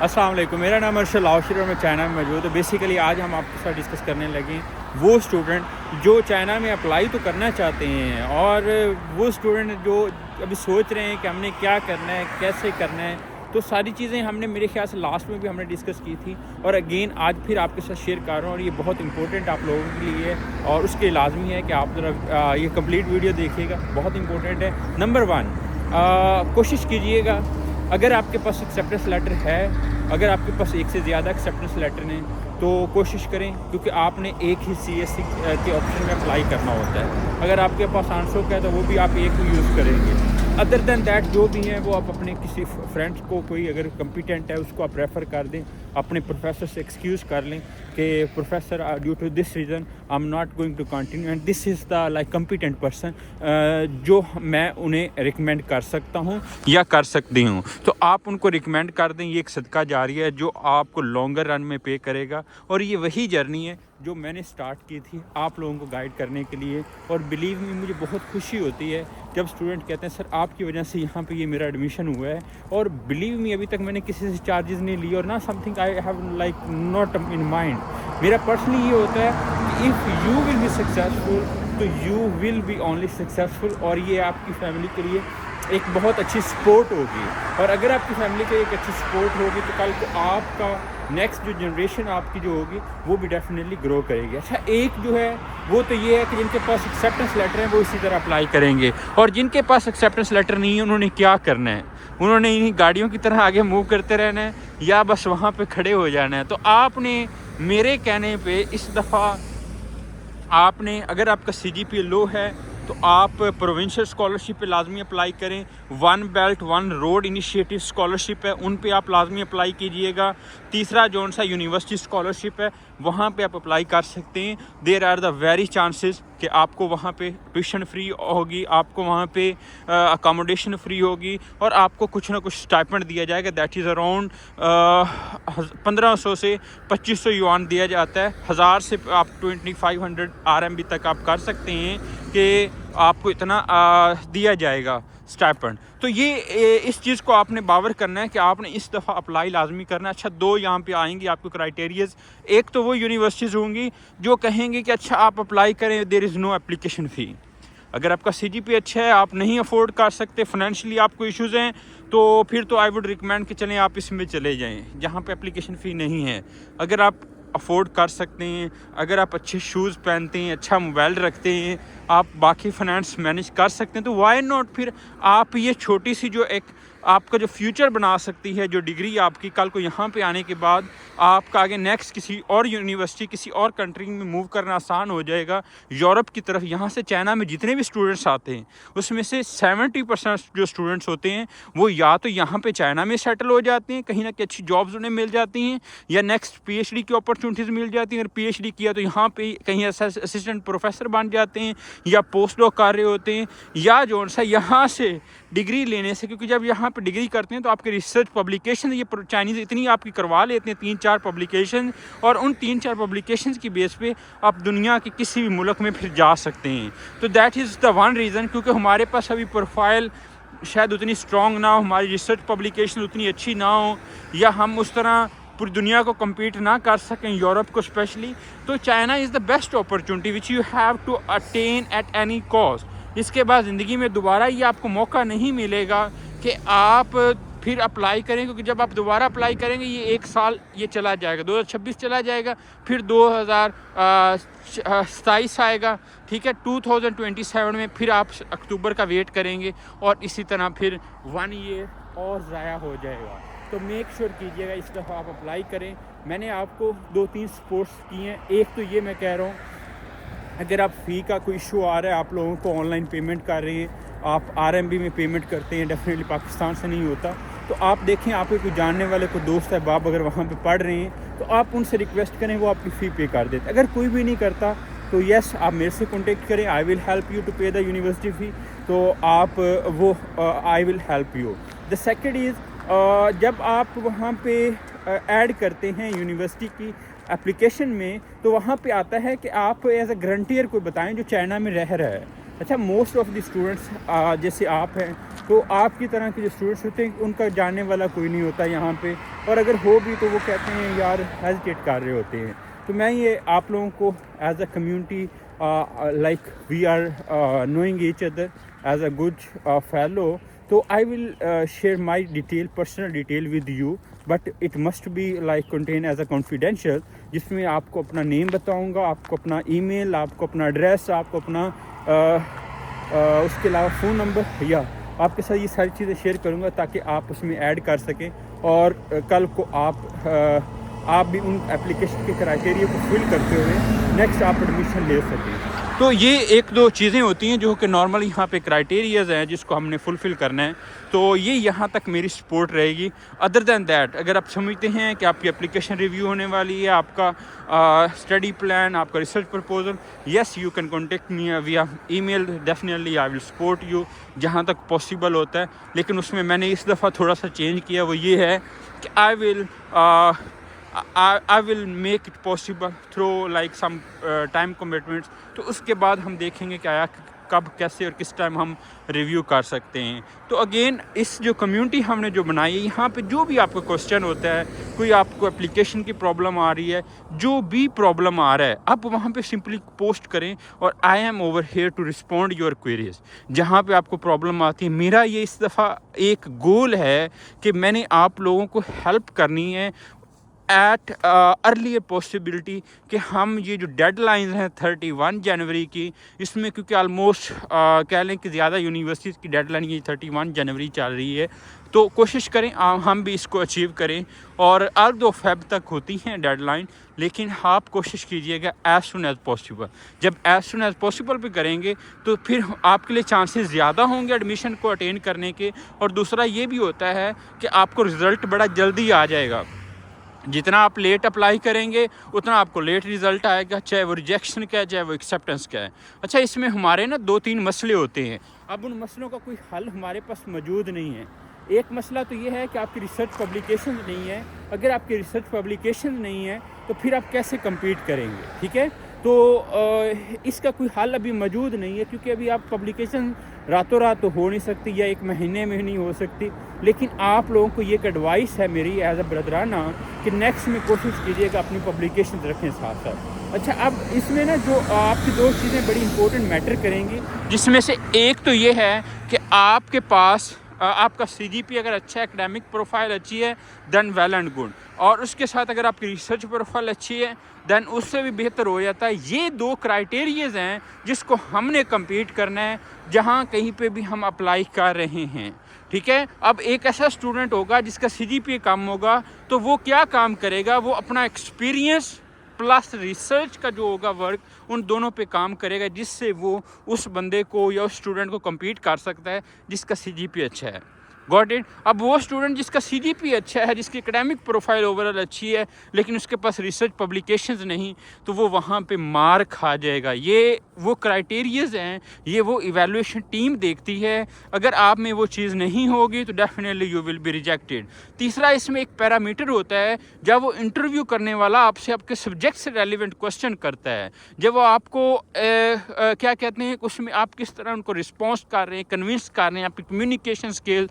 अस्सलाम वालेकुम, मेरा नाम अर्शद लाहौशी और मैं चाइना में मौजूद हूँ। बेसिकली आज हम आपके साथ डिस्कस करने लगे हैं वो स्टूडेंट जो चाइना में अप्लाई तो करना चाहते हैं और वो स्टूडेंट जो अभी सोच रहे हैं कि हमने क्या करना है, कैसे करना है। तो सारी चीज़ें हमने मेरे ख्याल से लास्ट में भी हमने डिस्कस की थी और अगेन आज फिर आपके साथ शेयर कर रहा हूँ और ये बहुत इंपॉर्टेंट आप लोगों के लिए है और उसके लाजमी है कि आप ज़रा ये कंप्लीट वीडियो देखिएगा, बहुत इंपॉर्टेंट है। नंबर 1, कोशिश कीजिएगा अगर आपके पास एक्सेप्टेंस लेटर है, अगर आपके पास एक से ज़्यादा एक्सेप्टेंस लेटर हैं तो कोशिश करें, क्योंकि आपने एक ही CSC के ऑप्शन में अप्लाई करना होता है। अगर आपके पास आंसर का है तो वो भी आप एक ही यूज़ करेंगे। अदर दैन दैट जो भी हैं वो आप अपने किसी फ्रेंड्स को, कोई अगर कंपिटेंट है उसको आप रेफ़र कर दें, अपने प्रोफेसर से एक्सक्यूज़ कर लें कि professor due to this reason I am not going to continue and this is the like competent person जो मैं उन्हें रिकमेंड कर सकता हूँ या कर सकती हूँ। तो आप उनको रिकमेंड कर दें। ये एक सदका जारिया है जो आपको लॉन्गर रन में पे करेगा और ये वही जर्नी है जो मैंने स्टार्ट की थी आप लोगों को गाइड करने के लिए। और बिलीव मी, मुझे बहुत खुशी होती है जब स्टूडेंट कहते हैं सर आपकी वजह से यहाँ पे ये मेरा एडमिशन हुआ है। और बिलीव मी, अभी तक मैंने किसी से चार्जेस नहीं लिए और ना something I have like not in mind. मेरा पर्सनली ये होता है कि if you will be successful तो you will be only successful और ये आपकी फैमिली के लिए एक बहुत अच्छी सपोर्ट होगी। और अगर आपकी फैमिली की एक अच्छी सपोर्ट होगी तो कल को आपका नेक्स्ट जो जनरेशन आपकी जो होगी वो भी डेफिनेटली ग्रो करेगी। अच्छा, एक जो है वो तो ये है कि जिनके पास एक्सेप्टेंस लेटर है वो इसी तरह अप्लाई करेंगे और जिनके पास एक्सेप्टेंस लेटर नहीं है उन्होंने क्या करना है, उन्होंने इन्हीं गाड़ियों की तरह आगे मूव करते रहना है या बस वहाँ पे खड़े हो जाना है। तो आपने मेरे कहने पे इस दफ़ा आपने, अगर आपका CGPA लो है तो आप प्रोविंशियल स्कॉलरशिप पे लाजमी अप्लाई करें। 1 बेल्ट 1 रोड इनिशिएटिव स्कॉलरशिप है, उन पे आप लाजमी अप्लाई कीजिएगा। तीसरा जौन सा यूनिवर्सिटी स्कॉलरशिप है वहाँ पे आप अप्लाई कर सकते हैं। There are the very chances कि आपको वहाँ पे ट्यूशन फ्री होगी, आपको वहाँ पे अकोमोडेशन फ्री होगी और आपको कुछ ना कुछ स्टाइपेंड दिया जाएगा। दैट इज़ अराउंड 1500 से 2500 युआन दिया जाता है। 1000 से आप 2500 RMB तक आप कर सकते हैं कि आपको इतना दिया जाएगा स्टाइपेंड। तो ये इस चीज़ को आपने बावर करना है कि आपने इस दफ़ा अप्लाई लाजमी करना है। अच्छा, 2 यहाँ पे आएंगी आपको क्राइटेरियाज़। एक तो वो यूनिवर्सिटीज़ होंगी जो कहेंगे कि अच्छा आप अप्लाई करें, there is no application fee. अगर आपका CGPA अच्छा है, आप नहीं अफोर्ड कर सकते, फाइनेंशियली आपको इश्यूज़ हैं, तो फिर तो आई वुड रिकमेंड कि चलें आप इसमें चले जाएँ जहाँ पे एप्लीकेशन फ़ी नहीं है। अगर आप अफोर्ड कर सकते हैं, अगर आप अच्छे शूज़ पहनते हैं, अच्छा मोबाइल रखते हैं, आप बाकी फाइनेंस मैनेज कर सकते हैं, तो वाई नॉट फिर आप ये छोटी सी जो एक आपका जो फ्यूचर बना सकती है जो डिग्री आपकी, कल को यहाँ पे आने के बाद आपका आगे नेक्स्ट किसी और यूनिवर्सिटी, किसी और कंट्री में मूव करना आसान हो जाएगा। यूरोप की तरफ यहाँ से चाइना में जितने भी स्टूडेंट्स आते हैं उसमें से 70% जो स्टूडेंट्स होते हैं वो या तो यहाँ पे चाइना में सेटल हो जाते हैं, कहीं ना कहीं अच्छी जॉब्स उन्हें मिल जाती हैं, या नेक्स्ट PhD की अपॉर्चुनिटीज़ मिल जाती हैं। अगर PhD किया तो यहाँ पे कहीं असिस्टेंट प्रोफेसर बन जाते हैं या पोस्ट डॉक कर रहे होते हैं, या जो सा यहाँ से डिग्री लेने से, क्योंकि जब यहाँ पे डिग्री करते हैं तो आपके रिसर्च पब्लिकेशन ये चाइनीज़ इतनी आपकी करवा लेते हैं, 3-4 पब्लिकेशन, और उन 3-4 पब्लिकेशन की बेस पे आप दुनिया के किसी भी मुल्क में फिर जा सकते हैं। तो that is the one reason, क्योंकि हमारे पास अभी प्रोफाइल शायद उतनी स्ट्रॉन्ग ना हो, हमारी रिसर्च पब्लिकेशन उतनी अच्छी ना हो, या हम उस तरह पूरी दुनिया को compete ना कर सकें, यूरोप को स्पेशली। तो China is the best opportunity which you have to attain at any cost. इसके बाद ज़िंदगी में दोबारा ये आपको मौका नहीं मिलेगा कि आप फिर अप्लाई करें, क्योंकि जब आप दोबारा अप्लाई करेंगे ये 1 साल ये चला जाएगा, 2026 चला जाएगा, फिर 2027 आएगा, ठीक है। 2027 में फिर आप अक्टूबर का वेट करेंगे और इसी तरह फिर 1 ईयर और ज़ाया हो जाएगा। तो मेक श्योर कीजिएगा इस दफ़ा आप अप्लाई करें। मैंने आपको 2-3 सपोर्ट्स किए हैं। एक तो ये मैं कह रहा हूँ, अगर आप फ़ी का कोई इशू आ रहा है, आप लोगों को ऑनलाइन पेमेंट कर रहे हैं, आप RMB में पेमेंट करते हैं, डेफिनेटली पाकिस्तान से नहीं होता, तो आप देखें आपके कोई जानने वाले कोई दोस्त है बाप अगर वहाँ पे पढ़ रहे हैं तो आप उनसे रिक्वेस्ट करें वो आपकी फ़ी पे कर देते। अगर कोई भी नहीं करता तो यस, आप मेरे से कॉन्टेक्ट करें, I will help you to pay the university fee. तो आप वो I will help you. The second is, जब आप वहाँ पे ऐड करते हैं यूनिवर्सिटी की एप्लीकेशन में तो वहाँ पे आता है कि आप एज ए ग्रंटियर कोई बताएं जो चाइना में रह रहा है। अच्छा, मोस्ट ऑफ द स्टूडेंट्स जैसे आप हैं, तो आपकी तरह के जो स्टूडेंट्स होते हैं उनका जानने वाला कोई नहीं होता यहाँ पे, और अगर हो भी तो वो कहते हैं यार हेजिटेट कर रहे होते हैं। तो मैं ये आप लोगों को as a community like we are knowing each other as a good fellow, so I will share my personal detail with you, but it must be like contain as a confidential, जिसमें आपको अपना name बताऊंगा, आपको अपना email, आपको अपना address, आपको अपना उसके अलावा फ़ोन नंबर, या आपके साथ ये सारी चीज़ें शेयर करूंगा ताकि आप उसमें ऐड कर सकें और कल को आप भी उन एप्लीकेशन के क्राइटेरिया को फिल करते हुए नेक्स्ट आप एडमिशन ले सकें। तो ये एक दो चीज़ें होती हैं जो कि नॉर्मली यहाँ पे क्राइटेरियाज़ हैं जिसको हमने फुलफ़िल करना है, तो ये यहाँ तक मेरी सपोर्ट रहेगी। अदर दैन दैट, अगर आप समझते हैं कि आपकी एप्लीकेशन रिव्यू होने वाली है, आपका स्टडी प्लान, आपका research proposal, yes you can contact me विया email, definitely I will support you जहाँ तक पॉसिबल होता है। लेकिन उसमें मैंने इस दफ़ा थोड़ा सा चेंज किया, वो ये है कि I will make it possible through like some time commitments। तो उसके बाद हम देखेंगे क्या कब कैसे और किस टाइम हम रिव्यू कर सकते हैं। तो अगेन इस जो कम्युनिटी हमने जो बनाई है, यहाँ पे जो भी आपका क्वेश्चन होता है, कोई आपको एप्लीकेशन की प्रॉब्लम आ रही है, जो भी प्रॉब्लम आ रहा है, आप वहाँ पे सिंपली पोस्ट करें और I am over here to respond your queries. जहाँ पे आपको प्रॉब्लम आती है, मेरा ये इस दफ़ा एक गोल है कि मैंने आप लोगों को हेल्प करनी है एट अर्ली पॉसिबिलिटी कि हम ये जो डेडलाइंस हैं 31 जनवरी की, इसमें क्योंकि आलमोस्ट कह लें कि ज़्यादा यूनिवर्सिटीज़ की डेडलाइन ये 31 जनवरी चल रही है, तो कोशिश करें हम भी इसको अचीव करें। और 2 फेब तक होती हैं डेडलाइन, लेकिन आप कोशिश कीजिएगा एज़ सुन एज़ पॉसिबल। जब एज़ सुन एज़ पॉसिबल भी करेंगे तो फिर आपके लिए चांसेस ज़्यादा होंगे एडमिशन को अटेन करने के। और दूसरा ये भी होता है कि आपको रिज़ल्ट बड़ा जल्दी आ जाएगा। जितना आप लेट अप्लाई करेंगे उतना आपको लेट रिज़ल्ट आएगा, चाहे वो रिजेक्शन का है चाहे वो एक्सेप्टेंस का है। अच्छा, इसमें हमारे ना 2-3 मसले होते हैं। अब उन मसलों का कोई हल हमारे पास मौजूद नहीं है। एक मसला तो ये है कि आपकी रिसर्च पब्लिकेशन नहीं है। अगर आपकी रिसर्च पब्लिकेशन नहीं है तो फिर आप कैसे कम्पीट करेंगे, ठीक है। तो इसका कोई हल अभी मौजूद नहीं है, क्योंकि अभी आप पब्लिकेशन रातों रात तो हो नहीं सकती या एक महीने में नहीं हो सकती। लेकिन आप लोगों को ये एक एडवाइस है मेरी एज अ ब्रदराना कि नेक्स्ट में कोशिश कीजिएगा अपनी पब्लिकेशन रखें साथ साथ। अच्छा, अब इसमें ना जो आपकी 2 चीज़ें बड़ी इंपॉर्टेंट मैटर करेंगी, जिसमें से एक तो ये है कि आपके पास आपका CGP अगर अच्छा है, एकेडमिक प्रोफाइल अच्छी है, देन वेल एंड गुड। और उसके साथ अगर आपकी रिसर्च प्रोफाइल अच्छी है देन उससे भी बेहतर हो जाता है। ये 2 क्राइटेरियाज़ हैं जिसको हमने compete करना है जहाँ कहीं पे भी हम अप्लाई कर रहे हैं, ठीक है। अब एक ऐसा स्टूडेंट होगा जिसका CGPA कम होगा, तो वो क्या काम करेगा, वो अपना एक्सपीरियंस प्लस रिसर्च का जो होगा वर्क, उन दोनों पे काम करेगा, जिससे वो उस बंदे को या उस स्टूडेंट को कम्पीट कर सकता है जिसका CGPA अच्छा है। Got it. अब वो स्टूडेंट जिसका CGPA अच्छा है, जिसकी एकेडमिक प्रोफाइल ओवरऑल अच्छी है, लेकिन उसके पास रिसर्च पब्लिकेशंस नहीं, तो वो वहाँ पे मार खा जाएगा। ये वो क्राइटेरियाज़ हैं, ये वो इवैल्यूएशन टीम देखती है। अगर आप में वो चीज़ नहीं होगी तो definitely you will be rejected. तीसरा, इसमें एक पैरामीटर होता है, जब वो इंटरव्यू करने वाला आपसे आपके सब्जेक्ट से रेलिवेंट क्वेश्चन करता है, जब वो आपको क्या कहते हैं, उसमें आप किस तरह उनको रिस्पॉन्स कर रहे हैं, कन्विंस कर रहे हैं, आपकी कम्युनिकेशन स्किल,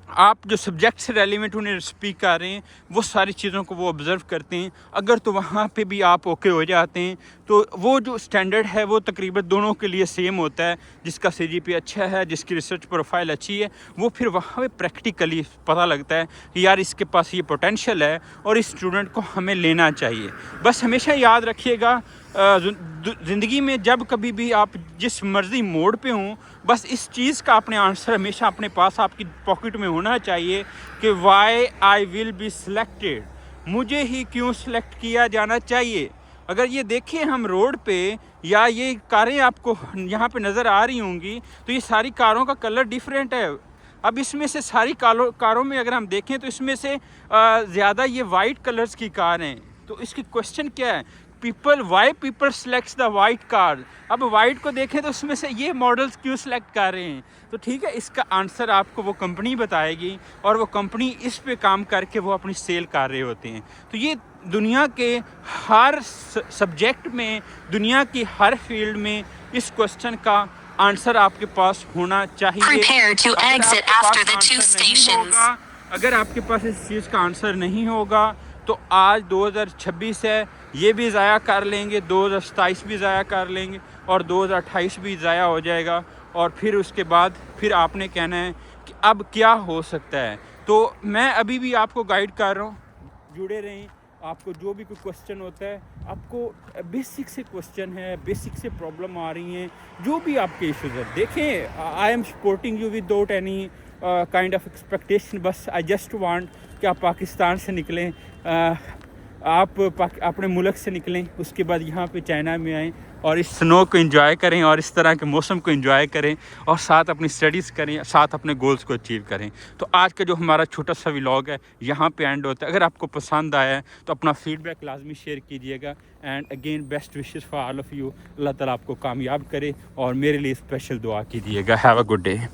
आप जो सब्जेक्ट से रेलिवेंट उन्हें स्पीक कर रहे हैं, वो सारी चीज़ों को वो ऑब्ज़र्व करते हैं। अगर तो वहाँ पे भी आप ओके हो जाते हैं तो वो जो स्टैंडर्ड है वो तकरीबन दोनों के लिए सेम होता है। जिसका CGPA अच्छा है, जिसकी रिसर्च प्रोफाइल अच्छी है, वो फिर वहाँ पे प्रैक्टिकली पता लगता है कि यार इसके पास ये पोटेंशियल है और इस स्टूडेंट को हमें लेना चाहिए। बस हमेशा याद रखिएगा, ज़िंदगी में जब कभी भी आप जिस मर्ज़ी मोड पे हों, बस इस चीज़ का अपने आंसर हमेशा अपने पास आपकी पॉकेट में होना चाहिए कि why I will be selected, मुझे ही क्यों सिलेक्ट किया जाना चाहिए। अगर ये देखिए हम रोड पे, या ये कारें आपको यहाँ पे नज़र आ रही होंगी, तो ये सारी कारों का कलर डिफरेंट है। अब इसमें से सारी कारों में अगर हम देखें तो इसमें से ज़्यादा ये वाइट कलर्स की कार हैं। तो इसकी क्वेश्चन क्या है, why people selects the white car. अब वाइट को देखें तो उसमें से ये मॉडल्स क्यों सेलेक्ट कर रहे हैं? तो ठीक है, इसका आंसर आपको वो कंपनी बताएगी और वो कंपनी इस पे काम करके वो अपनी सेल कर रहे होते हैं। तो ये दुनिया के हर सब्जेक्ट में, दुनिया की हर फील्ड में इस क्वेश्चन का आंसर आपके पास होना चाहिए। अगर आपके पास इस चीज़ का आंसर नहीं होगा तो आज 2026 है, ये भी ज़ाया कर लेंगे, 2027 भी ज़ाया कर लेंगे और 2028 भी ज़ाया हो जाएगा। और फिर उसके बाद फिर आपने कहना है कि अब क्या हो सकता है। तो मैं अभी भी आपको गाइड कर रहा हूँ, जुड़े रहें। आपको जो भी कोई क्वेश्चन होता है, आपको बेसिक से क्वेश्चन है, बेसिक से प्रॉब्लम आ रही हैं, जो भी आपके इश्यूज है, देखें I am supporting you without any kind of expectation. बस आई जस्ट वांट कि आप पाकिस्तान से निकलें, आप अपने मुल्क से निकलें, उसके बाद यहाँ पे चाइना में आएँ और इस स्नो को एंजॉय करें और इस तरह के मौसम को एंजॉय करें और साथ अपनी स्टडीज़ करें, साथ अपने गोल्स को अचीव करें। तो आज का जो हमारा छोटा सा व्लॉग है यहाँ पे एंड होता है। अगर आपको पसंद आया है तो अपना फीडबैक लाजमी शेयर कीजिएगा। And again best wishes for all of you. अल्लाह ताला आपको कामयाब करे और मेरे लिए स्पेशल दुआ कीजिएगा। Have a good day.